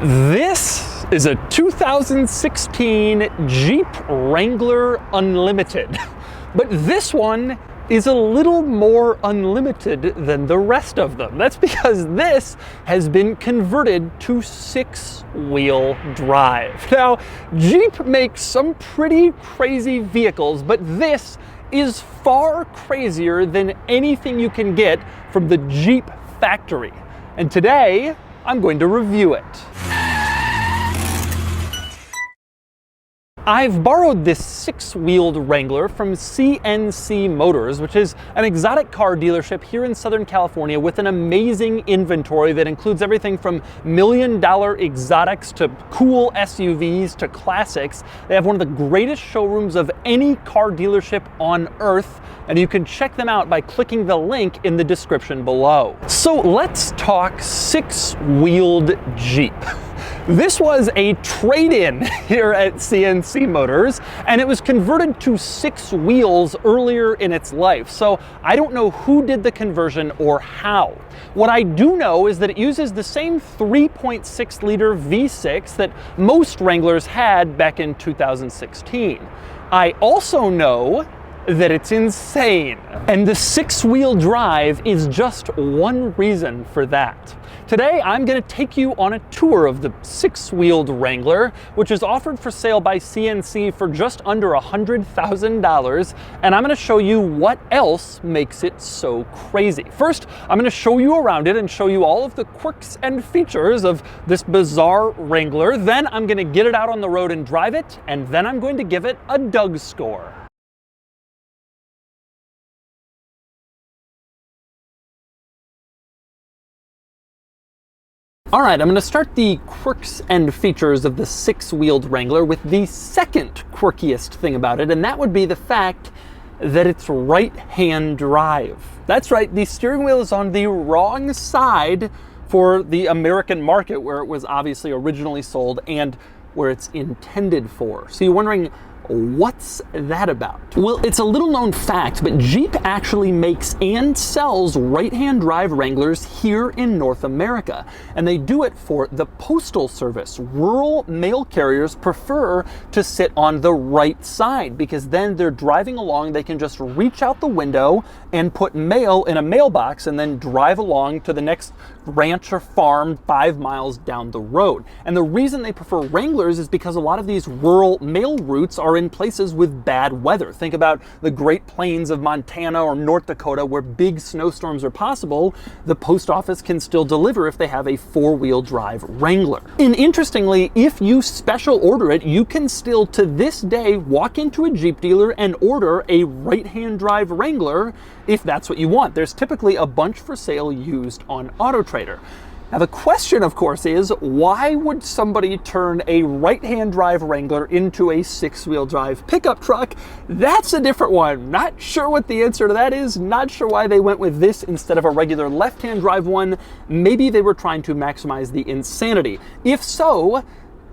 This is a 2016 Jeep Wrangler Unlimited, but this one is a little more unlimited than the rest of them. That's because this has been converted to six-wheel drive. Now, Jeep makes some pretty crazy vehicles, but this is far crazier than anything you can get from the Jeep factory. And today, I'm going to review it. I've borrowed this six-wheeled Wrangler from CNC Motors, which is an exotic car dealership here in Southern California with an amazing inventory that includes everything from million-dollar exotics to cool SUVs to classics. They have one of the greatest showrooms of any car dealership on earth, and you can check them out by clicking the link in the description below. So let's talk six-wheeled Jeep. This was a trade-in here at CNC Motors, and it was converted to six wheels earlier in its life. So I don't know who did the conversion or how. What I do know is that it uses the same 3.6 liter V6 that most Wranglers had back in 2016. I also know that it's insane. And the six-wheel drive is just one reason for that. Today, I'm gonna take you on a tour of the six-wheeled Wrangler, which is offered for sale by CNC for just under $100,000, and I'm gonna show you what else makes it so crazy. First, I'm gonna show you around it and show you all of the quirks and features of this bizarre Wrangler. Then I'm gonna get it out on the road and drive it, and then I'm going to give it a Doug score. All right, I'm going to start the quirks and features of the six-wheeled Wrangler with the second quirkiest thing about it, and that would be the fact that it's right-hand drive. That's right, the steering wheel is on the wrong side for the American market, where it was obviously originally sold and where it's intended for. So you're wondering, what's that about? Well, it's a little known fact, but Jeep actually makes and sells right-hand drive Wranglers here in North America. And they do it for the Postal Service. Rural mail carriers prefer to sit on the right side because then they're driving along, they can just reach out the window and put mail in a mailbox and then drive along to the next ranch or farm 5 miles down the road. And the reason they prefer Wranglers is because a lot of these rural mail routes are in places with bad weather. Think about the Great Plains of Montana or North Dakota where big snowstorms are possible. The post office can still deliver if they have a four-wheel drive Wrangler. And interestingly, if you special order it, you can still to this day walk into a Jeep dealer and order a right-hand drive Wrangler if that's what you want. There's typically a bunch for sale used on AutoTrader. Now the question, of course, is why would somebody turn a right-hand drive Wrangler into a six-wheel drive pickup truck? That's a different one. Not sure what the answer to that is. Not sure why they went with this instead of a regular left-hand drive one. Maybe they were trying to maximize the insanity. If so,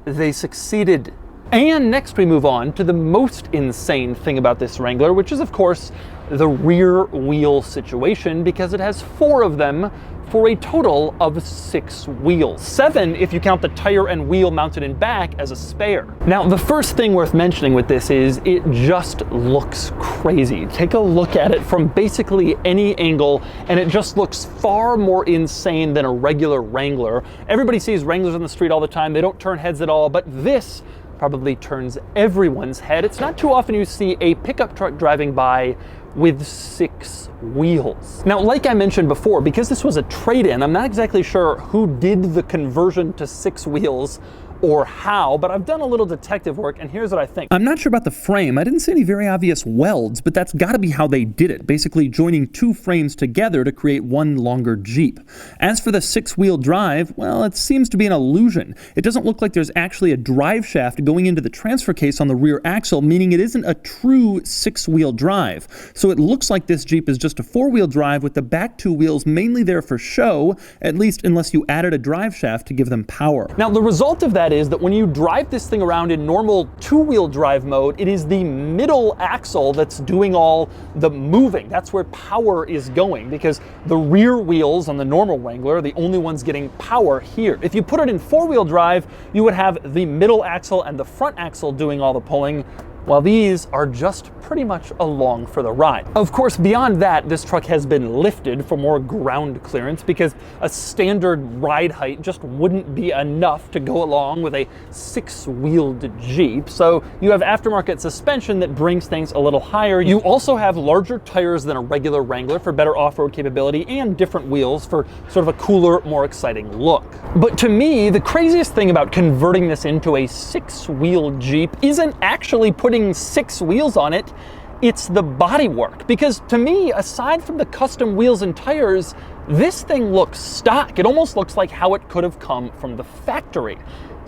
they succeeded. And next we move on to the most insane thing about this Wrangler, which is, of course, the rear wheel situation, because it has 4 of them for a total of 6 wheels. 7 if you count the tire and wheel mounted in back as a spare. Now, the first thing worth mentioning with this is it just looks crazy. Take a look at it from basically any angle, and it just looks far more insane than a regular Wrangler. Everybody sees Wranglers on the street all the time. They don't turn heads at all, but this probably turns everyone's head. It's not too often you see a pickup truck driving by with 6 wheels. Now, like I mentioned before, because this was a trade-in, I'm not exactly sure who did the conversion to 6 wheels or how, but I've done a little detective work, and here's what I think. I'm not sure about the frame. I didn't see any very obvious welds, but that's gotta be how they did it, basically joining 2 frames together to create one longer Jeep. As for the 6-wheel drive, well, it seems to be an illusion. It doesn't look like there's actually a drive shaft going into the transfer case on the rear axle, meaning it isn't a true 6-wheel drive. So it looks like this Jeep is just a 4-wheel drive with the back 2 wheels mainly there for show, at least unless you added a drive shaft to give them power. Now, the result of that is that when you drive this thing around in normal two-wheel drive mode, it is the middle axle that's doing all the moving. That's where power is going, because the rear wheels on the normal Wrangler are the only ones getting power here. If you put it in four-wheel drive, you would have the middle axle and the front axle doing all the pulling, while these are just pretty much along for the ride. Of course, beyond that, this truck has been lifted for more ground clearance because a standard ride height just wouldn't be enough to go along with a six-wheeled Jeep. So you have aftermarket suspension that brings things a little higher. You also have larger tires than a regular Wrangler for better off-road capability and different wheels for sort of a cooler, more exciting look. But to me, the craziest thing about converting this into a six-wheeled Jeep isn't actually putting six wheels on it, it's the bodywork. Because to me, aside from the custom wheels and tires, this thing looks stock. It almost looks like how it could have come from the factory.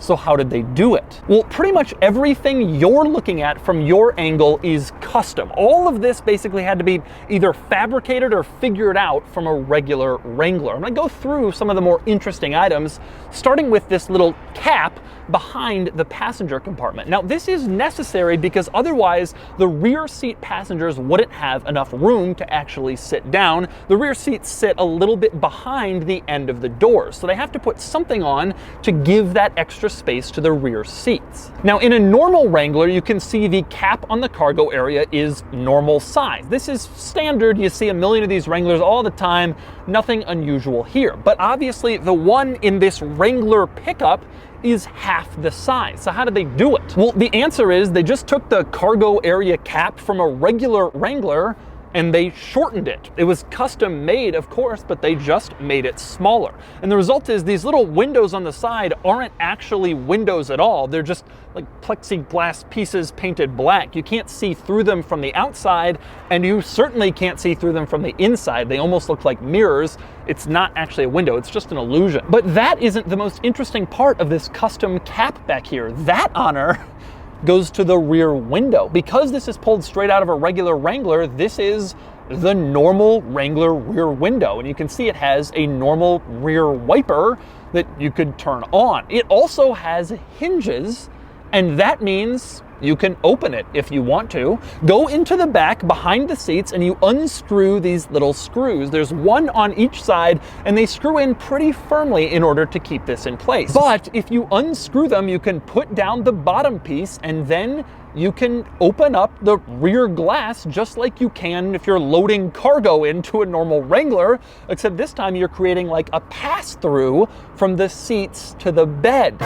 So how did they do it? Well, pretty much everything you're looking at from your angle is custom. All of this basically had to be either fabricated or figured out from a regular Wrangler. I'm gonna go through some of the more interesting items, starting with this little cap behind the passenger compartment. Now, this is necessary because otherwise the rear seat passengers wouldn't have enough room to actually sit down. The rear seats sit a little bit behind the end of the doors, so they have to put something on to give that extra space to the rear seats. Now, in a normal Wrangler, you can see the cap on the cargo area is normal size. This is standard. You see a million of these Wranglers all the time. Nothing unusual here. But obviously, the one in this Wrangler pickup is half the size. So how did they do it? Well, the answer is they just took the cargo area cap from a regular Wrangler and they shortened it. It was custom made, of course, but they just made it smaller. And the result is these little windows on the side aren't actually windows at all. They're just like plexiglass pieces painted black. You can't see through them from the outside, and you certainly can't see through them from the inside. They almost look like mirrors. It's not actually a window, it's just an illusion. But that isn't the most interesting part of this custom cap back here. That honor goes to the rear window. Because this is pulled straight out of a regular Wrangler, this is the normal Wrangler rear window. And you can see it has a normal rear wiper that you could turn on. It also has hinges, and that means you can open it if you want to. Go into the back behind the seats and you unscrew these little screws. There's one on each side and they screw in pretty firmly in order to keep this in place. But if you unscrew them, you can put down the bottom piece and then you can open up the rear glass just like you can if you're loading cargo into a normal Wrangler, except this time you're creating like a pass-through from the seats to the bed.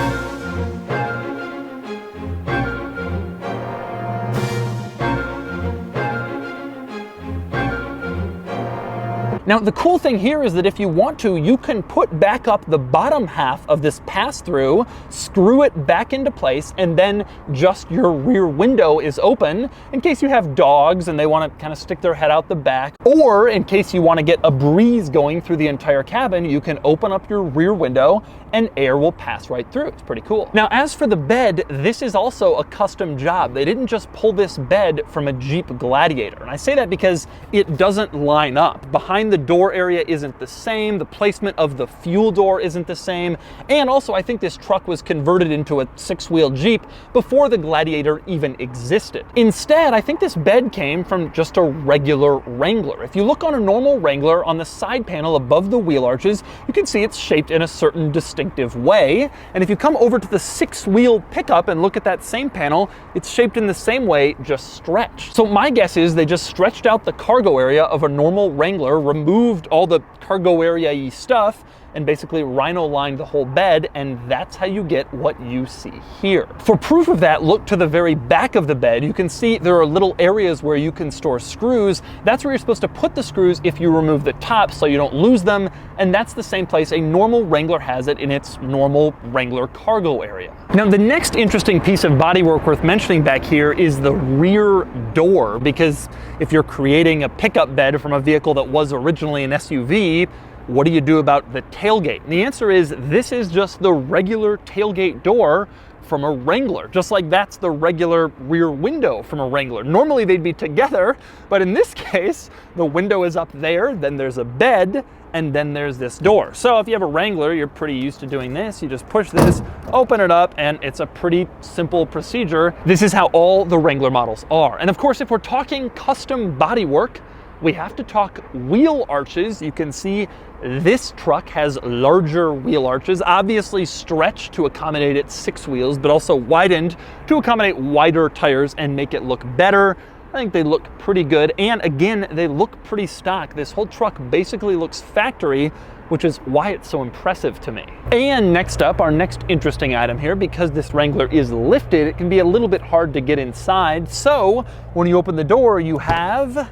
Now, the cool thing here is that if you want to, you can put back up the bottom half of this pass-through, screw it back into place, and then just your rear window is open in case you have dogs and they want to kind of stick their head out the back. Or in case you want to get a breeze going through the entire cabin, you can open up your rear window and air will pass right through. It's pretty cool. Now, as for the bed, this is also a custom job. They didn't just pull this bed from a Jeep Gladiator. And I say that because it doesn't line up. Behind the door area isn't the same. The placement of the fuel door isn't the same. And also, I think this truck was converted into a six-wheel Jeep before the Gladiator even existed. Instead, I think this bed came from just a regular Wrangler. If you look on a normal Wrangler, on the side panel above the wheel arches, you can see it's shaped in a certain distinctive way. And if you come over to the six-wheel pickup and look at that same panel, it's shaped in the same way, just stretched. So my guess is they just stretched out the cargo area of a normal Wrangler, removed all the cargo area-y stuff, and basically rhino lined the whole bed, and that's how you get what you see here. For proof of that, look to the very back of the bed. You can see there are little areas where you can store screws. That's where you're supposed to put the screws if you remove the top so you don't lose them, and that's the same place a normal Wrangler has it in its normal Wrangler cargo area. Now, the next interesting piece of bodywork worth mentioning back here is the rear door, because if you're creating a pickup bed from a vehicle that was originally an SUV, what do you do about the tailgate? And the answer is this is just the regular tailgate door from a Wrangler, just like that's the regular rear window from a Wrangler. Normally they'd be together, but in this case, the window is up there, then there's a bed, and then there's this door. So if you have a Wrangler, you're pretty used to doing this. You just push this, open it up, and it's a pretty simple procedure. This is how all the Wrangler models are. And of course, if we're talking custom bodywork, we have to talk wheel arches. You can see this truck has larger wheel arches, obviously stretched to accommodate its 6 wheels, but also widened to accommodate wider tires and make it look better. I think they look pretty good, and again, they look pretty stock. This whole truck basically looks factory, which is why it's so impressive to me. And next up, our next interesting item here, because this Wrangler is lifted, it can be a little bit hard to get inside. So when you open the door, you have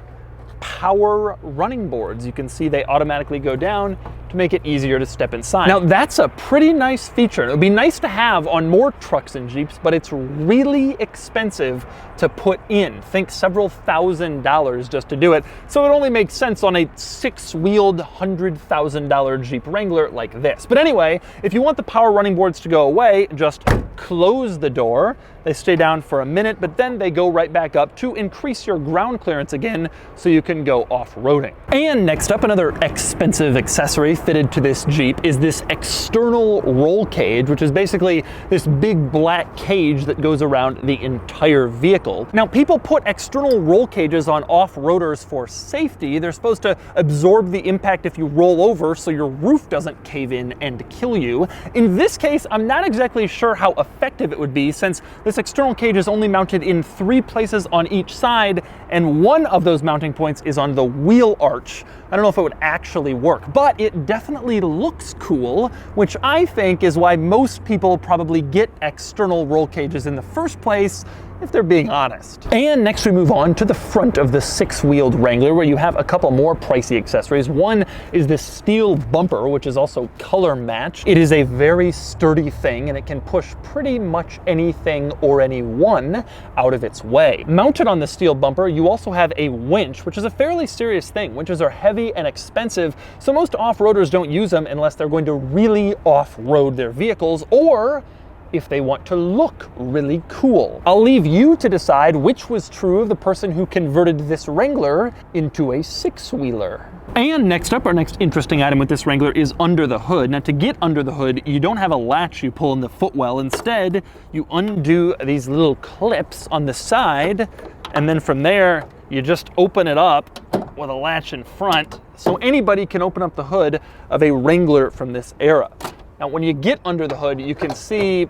power running boards. You can see they automatically go down to make it easier to step inside. Now that's a pretty nice feature. It would be nice to have on more trucks and Jeeps, but it's really expensive to put in. Think several $1,000s just to do it. So it only makes sense on a 6-wheeled $100,000 Jeep Wrangler like this. But anyway, if you want the power running boards to go away, just close the door. They stay down for a minute, but then they go right back up to increase your ground clearance again so you can go off-roading. And next up, another expensive accessory fitted to this Jeep is this external roll cage, which is basically this big black cage that goes around the entire vehicle. Now, people put external roll cages on off-roaders for safety. They're supposed to absorb the impact if you roll over so your roof doesn't cave in and kill you. In this case, I'm not exactly sure how effective it would be, since this external cage is only mounted in 3 places on each side, and one of those mounting points is on the wheel arch. I don't know if it would actually work, but it definitely looks cool, which I think is why most people probably get external roll cages in the first place, if they're being honest. And next we move on to the front of the 6-wheeled Wrangler, where you have a couple more pricey accessories. One is this steel bumper, which is also color matched. It is a very sturdy thing, and it can push pretty much anything or anyone out of its way. Mounted on the steel bumper, you also have a winch, which is a fairly serious thing. Winches are heavy and expensive, so most off-roaders don't use them unless they're going to really off-road their vehicles, or if they want to look really cool. I'll leave you to decide which was true of the person who converted this Wrangler into a 6-wheeler. And next up, our next interesting item with this Wrangler is under the hood. Now, to get under the hood, you don't have a latch you pull in the footwell. Instead, you undo these little clips on the side, and then from there, you just open it up with a latch in front, so anybody can open up the hood of a Wrangler from this era. Now, when you get under the hood, you can see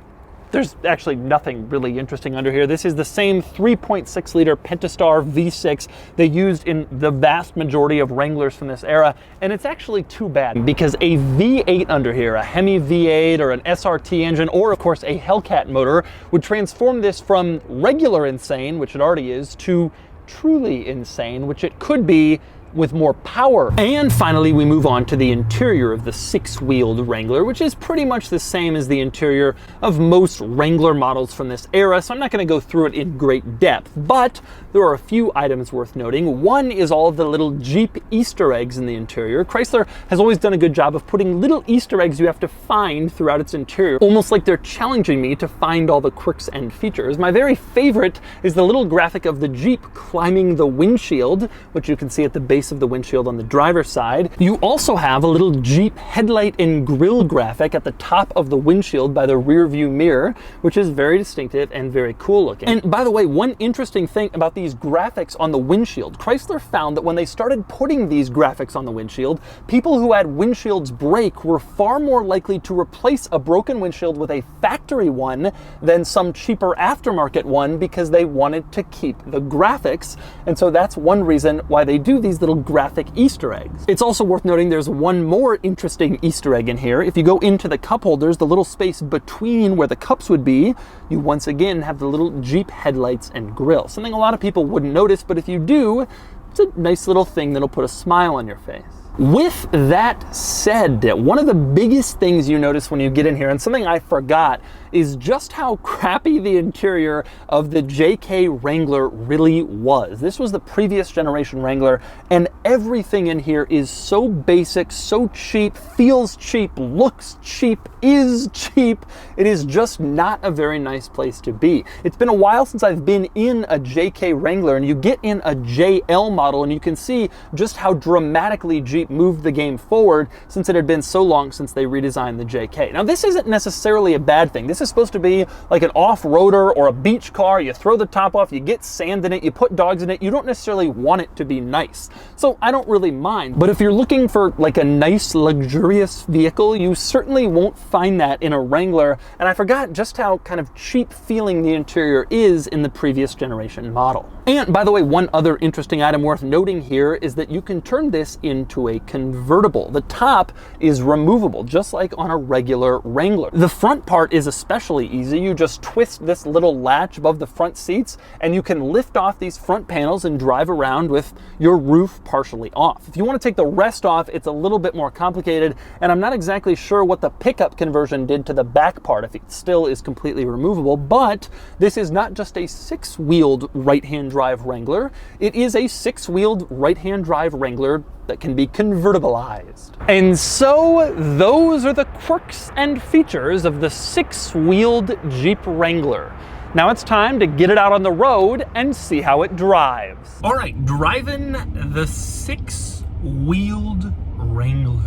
there's actually nothing really interesting under here. This is the same 3.6 liter Pentastar V6 they used in the vast majority of Wranglers from this era, and it's actually too bad because a V8 under here, a Hemi V8 or an SRT engine, or of course a Hellcat motor, would transform this from regular insane, which it already is, to truly insane, which it could be with more power. And finally, we move on to the interior of the 6-wheeled Wrangler, which is pretty much the same as the interior of most Wrangler models from this era, so I'm not going to go through it in great depth, but there are a few items worth noting. One is all of the little Jeep Easter eggs in the interior. Chrysler has always done a good job of putting little Easter eggs you have to find throughout its interior, almost like they're challenging me to find all the quirks and features. My very favorite is the little graphic of the Jeep climbing the windshield, which you can see at the base of the windshield on the driver's side. You also have a little Jeep headlight and grille graphic at the top of the windshield by the rear view mirror, which is very distinctive and very cool looking. And by the way, one interesting thing about these graphics on the windshield, Chrysler found that when they started putting these graphics on the windshield, people who had windshields break were far more likely to replace a broken windshield with a factory one than some cheaper aftermarket one, because they wanted to keep the graphics. And so that's one reason why they do these little graphic Easter eggs. It's also worth noting there's one more interesting Easter egg in here. If you go into the cup holders, the little space between where the cups would be, you once again have the little Jeep headlights and grille. Something a lot of people wouldn't notice, but if you do, it's a nice little thing that'll put a smile on your face. With that said, one of the biggest things you notice when you get in here, and something I forgot, is just how crappy the interior of the JK Wrangler really was. This was the previous generation Wrangler, and everything in here is so basic, so cheap, feels cheap, looks cheap, is cheap. It is just not a very nice place to be. It's been a while since I've been in a JK Wrangler, and you get in a JL model and you can see just how dramatically Jeep moved the game forward since it had been so long since they redesigned the JK. Now, this isn't necessarily a bad thing. This is supposed to be like an off-roader or a beach car. You throw the top off, you get sand in it, you put dogs in it. You don't necessarily want it to be nice. So I don't really mind. But if you're looking for like a nice, luxurious vehicle, you certainly won't find that in a Wrangler. And I forgot just how kind of cheap feeling the interior is in the previous generation model. And by the way, one other interesting item worth noting here is that you can turn this into a convertible. The top is removable, just like on a regular Wrangler. The front part is especially easy. You just twist this little latch above the front seats and you can lift off these front panels and drive around with your roof partially off. If you want to take the rest off, it's a little bit more complicated, and I'm not exactly sure what the pickup conversion did to the back part, if it still is completely removable. But this is not just a six-wheeled right-hand drive Wrangler, it is a six-wheeled right-hand drive Wrangler that can be convertibilized. And so those are the quirks and features of the six-wheeled Jeep Wrangler. Now it's time to get it out on the road and see how it drives. All right, driving the six-wheeled Wrangler.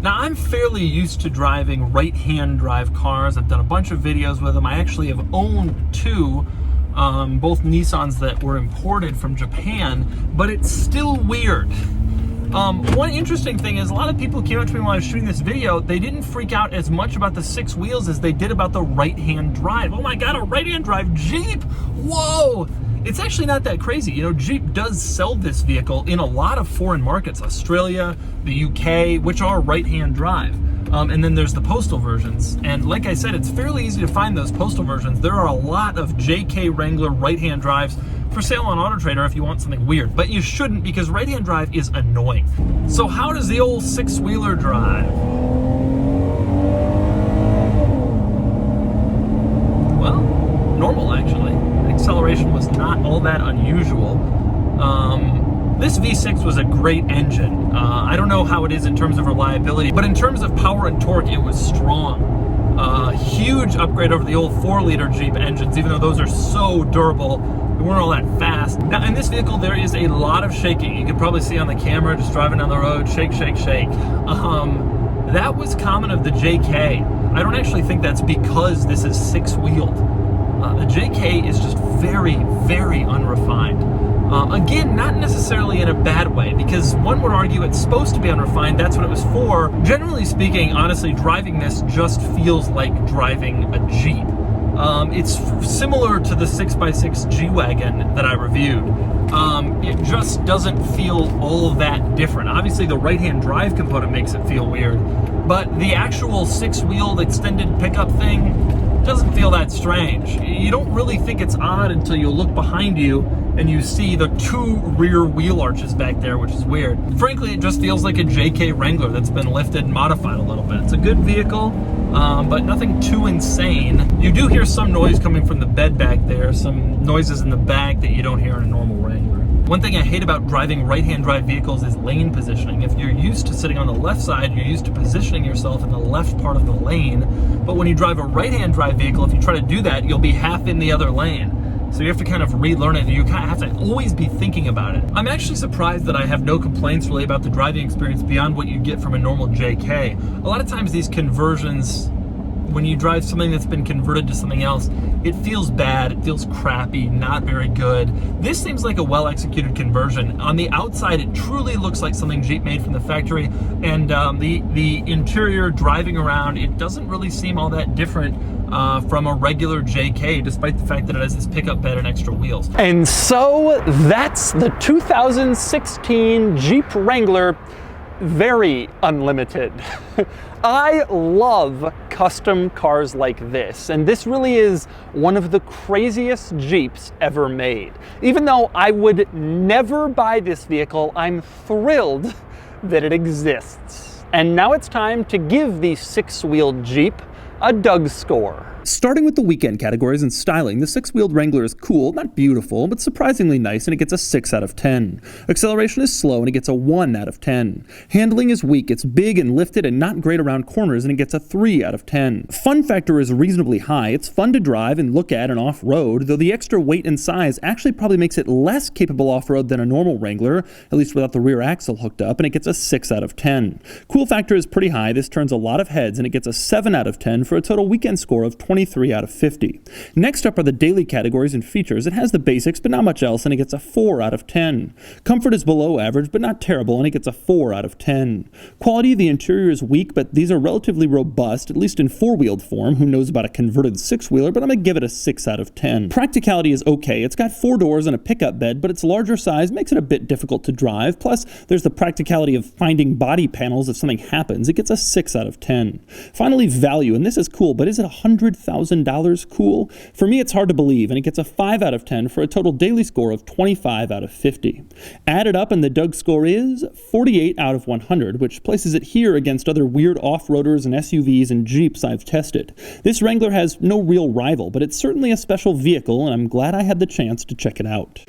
Now, I'm fairly used to driving right-hand drive cars. I've done a bunch of videos with them. I actually have owned two, both Nissans that were imported from Japan, but it's still weird. One interesting thing is a lot of people came up to me while I was shooting this video. They didn't freak out as much about the six wheels as they did about the right-hand drive. Oh my God, a right-hand drive Jeep! Whoa! It's actually not that crazy. You know, Jeep does sell this vehicle in a lot of foreign markets, Australia, the UK, which are right-hand drive. And then there's the postal versions. And like I said, it's fairly easy to find those postal versions. There are a lot of JK Wrangler right-hand drives for sale on AutoTrader if you want something weird. But you shouldn't, because right-hand drive is annoying. So how does the old six-wheeler drive? Well, normal actually. Acceleration was not all that unusual. This V6 was a great engine. I don't know how it is in terms of reliability, but in terms of power and torque, it was strong. Huge upgrade over the old 4-liter Jeep engines, even though those are so durable, they weren't all that fast. Now, in this vehicle, there is a lot of shaking. You can probably see on the camera, just driving down the road, shake, shake, shake. That was common of the JK. I don't actually think that's because this is six-wheeled. The JK is just very, very unrefined. Again, not necessarily in a bad way, because one would argue it's supposed to be unrefined. That's what it was for. Generally speaking, honestly, driving this just feels like driving a Jeep. It's similar to the 6x6 G-Wagon that I reviewed. It just doesn't feel all that different. Obviously, the right-hand drive component makes it feel weird, but the actual six-wheeled extended pickup thing doesn't feel that strange. You don't really think it's odd until you look behind you and you see the two rear wheel arches back there, which is weird. Frankly, it just feels like a JK Wrangler that's been lifted and modified a little bit. It's a good vehicle, but nothing too insane. You do hear some noise coming from the bed back there, some noises in the back that you don't hear in a normal Wrangler. One thing I hate about driving right-hand drive vehicles is lane positioning. If you're used to sitting on the left side, you're used to positioning yourself in the left part of the lane. But when you drive a right-hand drive vehicle, if you try to do that, you'll be half in the other lane. So you have to kind of relearn it. You kind of have to always be thinking about it. I'm actually surprised that I have no complaints really about the driving experience beyond what you get from a normal JK. A lot of times these conversions, when you drive something that's been converted to something else, it feels bad, it feels crappy, not very good. This seems like a well-executed conversion. On the outside, it truly looks like something Jeep made from the factory, and the interior driving around, it doesn't really seem all that different from a regular JK, despite the fact that it has this pickup bed and extra wheels. And so that's the 2016 Jeep Wrangler very unlimited. I love custom cars like this, and this really is one of the craziest Jeeps ever made. Even though I would never buy this vehicle, I'm thrilled that it exists. And now it's time to give the six-wheeled Jeep a Doug score. Starting with the weekend categories and styling, the six-wheeled Wrangler is cool, not beautiful, but surprisingly nice, and it gets a 6 out of 10. Acceleration is slow, and it gets a 1 out of 10. Handling is weak, it's big and lifted and not great around corners, and it gets a 3 out of 10. Fun factor is reasonably high. It's fun to drive and look at and off-road, though the extra weight and size actually probably makes it less capable off-road than a normal Wrangler, at least without the rear axle hooked up, and it gets a 6 out of 10. Cool factor is pretty high. This turns a lot of heads, and it gets a 7 out of 10 for a total weekend score of 23 out of 50. Next up are the daily categories and features. It has the basics, but not much else, and it gets a 4 out of 10. Comfort is below average, but not terrible, and it gets a 4 out of 10. Quality of the interior is weak, but these are relatively robust, at least in four-wheeled form. Who knows about a converted six-wheeler, but I'm going to give it a 6 out of 10. Practicality is okay. It's got 4 doors and a pickup bed, but its larger size makes it a bit difficult to drive. Plus, there's the practicality of finding body panels if something happens. It gets a 6 out of 10. Finally, value, and this is cool, but is it $100,000 cool? For me, it's hard to believe, and it gets a 5 out of 10 for a total daily score of 25 out of 50. Added up, and the Doug score is 48 out of 100, which places it here against other weird off-roaders and SUVs and Jeeps I've tested. This Wrangler has no real rival, but it's certainly a special vehicle, and I'm glad I had the chance to check it out.